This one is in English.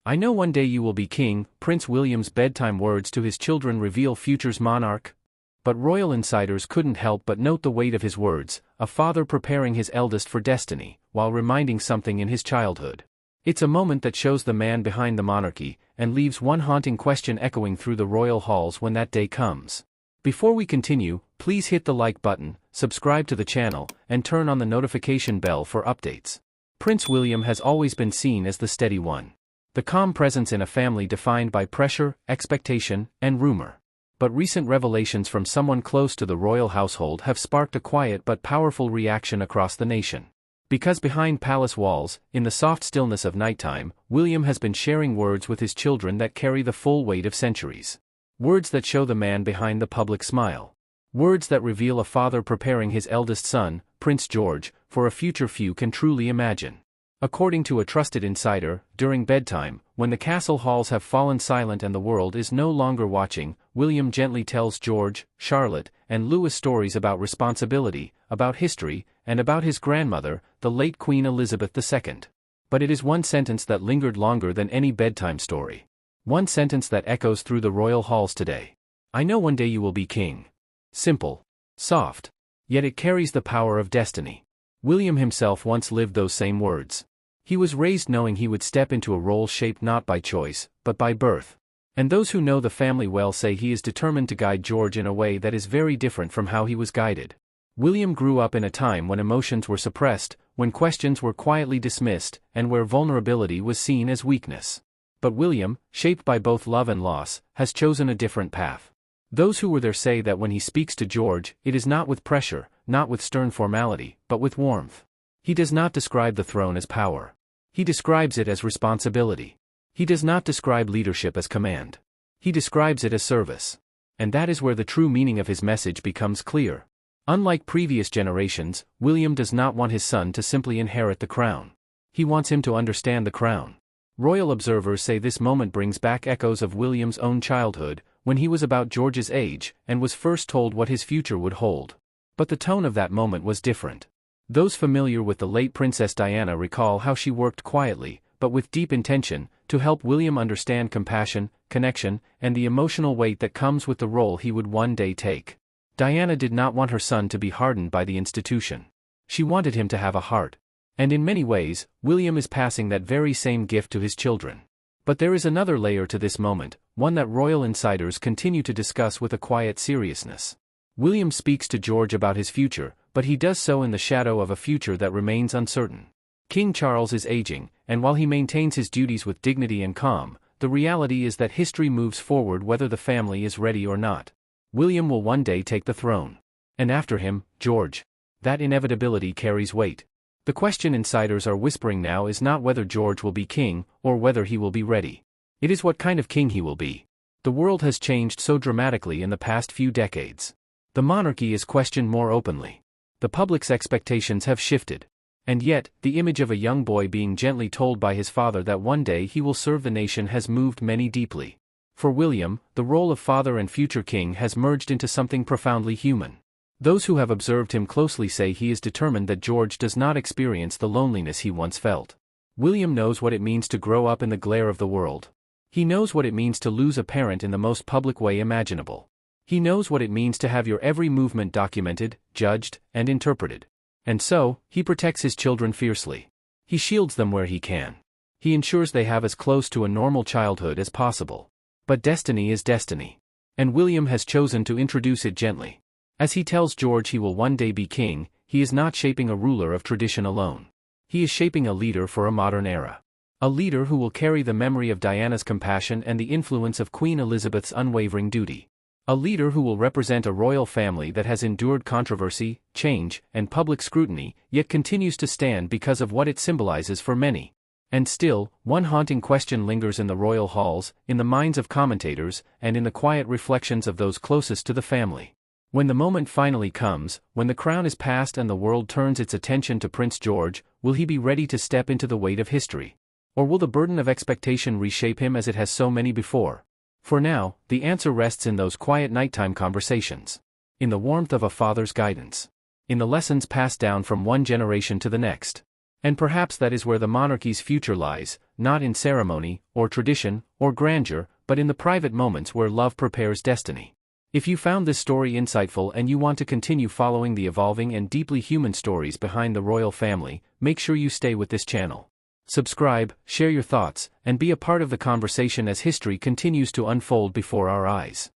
I know one day you will be king, Prince William's bedtime words to his children reveal future's monarch. But royal insiders couldn't help but note the weight of his words, a father preparing his eldest for destiny, while reminding something in his childhood. It's a moment that shows the man behind the monarchy, and leaves one haunting question echoing through the royal halls when that day comes. Before we continue, please hit the like button, subscribe to the channel, and turn on the notification bell for updates. Prince William has always been seen as the steady one. The calm presence in a family defined by pressure, expectation, and rumor. But recent revelations from someone close to the royal household have sparked a quiet but powerful reaction across the nation. Because behind palace walls, in the soft stillness of nighttime, William has been sharing words with his children that carry the full weight of centuries. Words that show the man behind the public smile. Words that reveal a father preparing his eldest son, Prince George, for a future few can truly imagine. According to a trusted insider, during bedtime, when the castle halls have fallen silent and the world is no longer watching, William gently tells George, Charlotte, and Louis stories about responsibility, about history, and about his grandmother, the late Queen Elizabeth II. But it is one sentence that lingered longer than any bedtime story. One sentence that echoes through the royal halls today. I know one day you will be king. Simple. Soft. Yet it carries the power of destiny. William himself once lived those same words. He was raised knowing he would step into a role shaped not by choice, but by birth. And those who know the family well say he is determined to guide George in a way that is very different from how he was guided. William grew up in a time when emotions were suppressed, when questions were quietly dismissed, and where vulnerability was seen as weakness. But William, shaped by both love and loss, has chosen a different path. Those who were there say that when he speaks to George, it is not with pressure, not with stern formality, but with warmth. He does not describe the throne as power. He describes it as responsibility. He does not describe leadership as command. He describes it as service. And that is where the true meaning of his message becomes clear. Unlike previous generations, William does not want his son to simply inherit the crown. He wants him to understand the crown. Royal observers say this moment brings back echoes of William's own childhood, when he was about George's age, and was first told what his future would hold. But the tone of that moment was different. Those familiar with the late Princess Diana recall how she worked quietly, but with deep intention, to help William understand compassion, connection, and the emotional weight that comes with the role he would one day take. Diana did not want her son to be hardened by the institution. She wanted him to have a heart. And in many ways, William is passing that very same gift to his children. But there is another layer to this moment, one that royal insiders continue to discuss with a quiet seriousness. William speaks to George about his future, but he does so in the shadow of a future that remains uncertain. King Charles is aging, and while he maintains his duties with dignity and calm, the reality is that history moves forward whether the family is ready or not. William will one day take the throne. And after him, George. That inevitability carries weight. The question insiders are whispering now is not whether George will be king, or whether he will be ready. It is what kind of king he will be. The world has changed so dramatically in the past few decades. The monarchy is questioned more openly. The public's expectations have shifted. And yet, the image of a young boy being gently told by his father that one day he will serve the nation has moved many deeply. For William, the role of father and future king has merged into something profoundly human. Those who have observed him closely say he is determined that George does not experience the loneliness he once felt. William knows what it means to grow up in the glare of the world. He knows what it means to lose a parent in the most public way imaginable. He knows what it means to have your every movement documented, judged, and interpreted. And so, he protects his children fiercely. He shields them where he can. He ensures they have as close to a normal childhood as possible. But destiny is destiny. And William has chosen to introduce it gently. As he tells George he will one day be king, he is not shaping a ruler of tradition alone. He is shaping a leader for a modern era. A leader who will carry the memory of Diana's compassion and the influence of Queen Elizabeth's unwavering duty. A leader who will represent a royal family that has endured controversy, change, and public scrutiny, yet continues to stand because of what it symbolizes for many. And still, one haunting question lingers in the royal halls, in the minds of commentators, and in the quiet reflections of those closest to the family. When the moment finally comes, when the crown is passed and the world turns its attention to Prince George, will he be ready to step into the weight of history? Or will the burden of expectation reshape him as it has so many before? For now, the answer rests in those quiet nighttime conversations. In the warmth of a father's guidance. In the lessons passed down from one generation to the next. And perhaps that is where the monarchy's future lies, not in ceremony, or tradition, or grandeur, but in the private moments where love prepares destiny. If you found this story insightful and you want to continue following the evolving and deeply human stories behind the royal family, make sure you stay with this channel. Subscribe, share your thoughts, and be a part of the conversation as history continues to unfold before our eyes.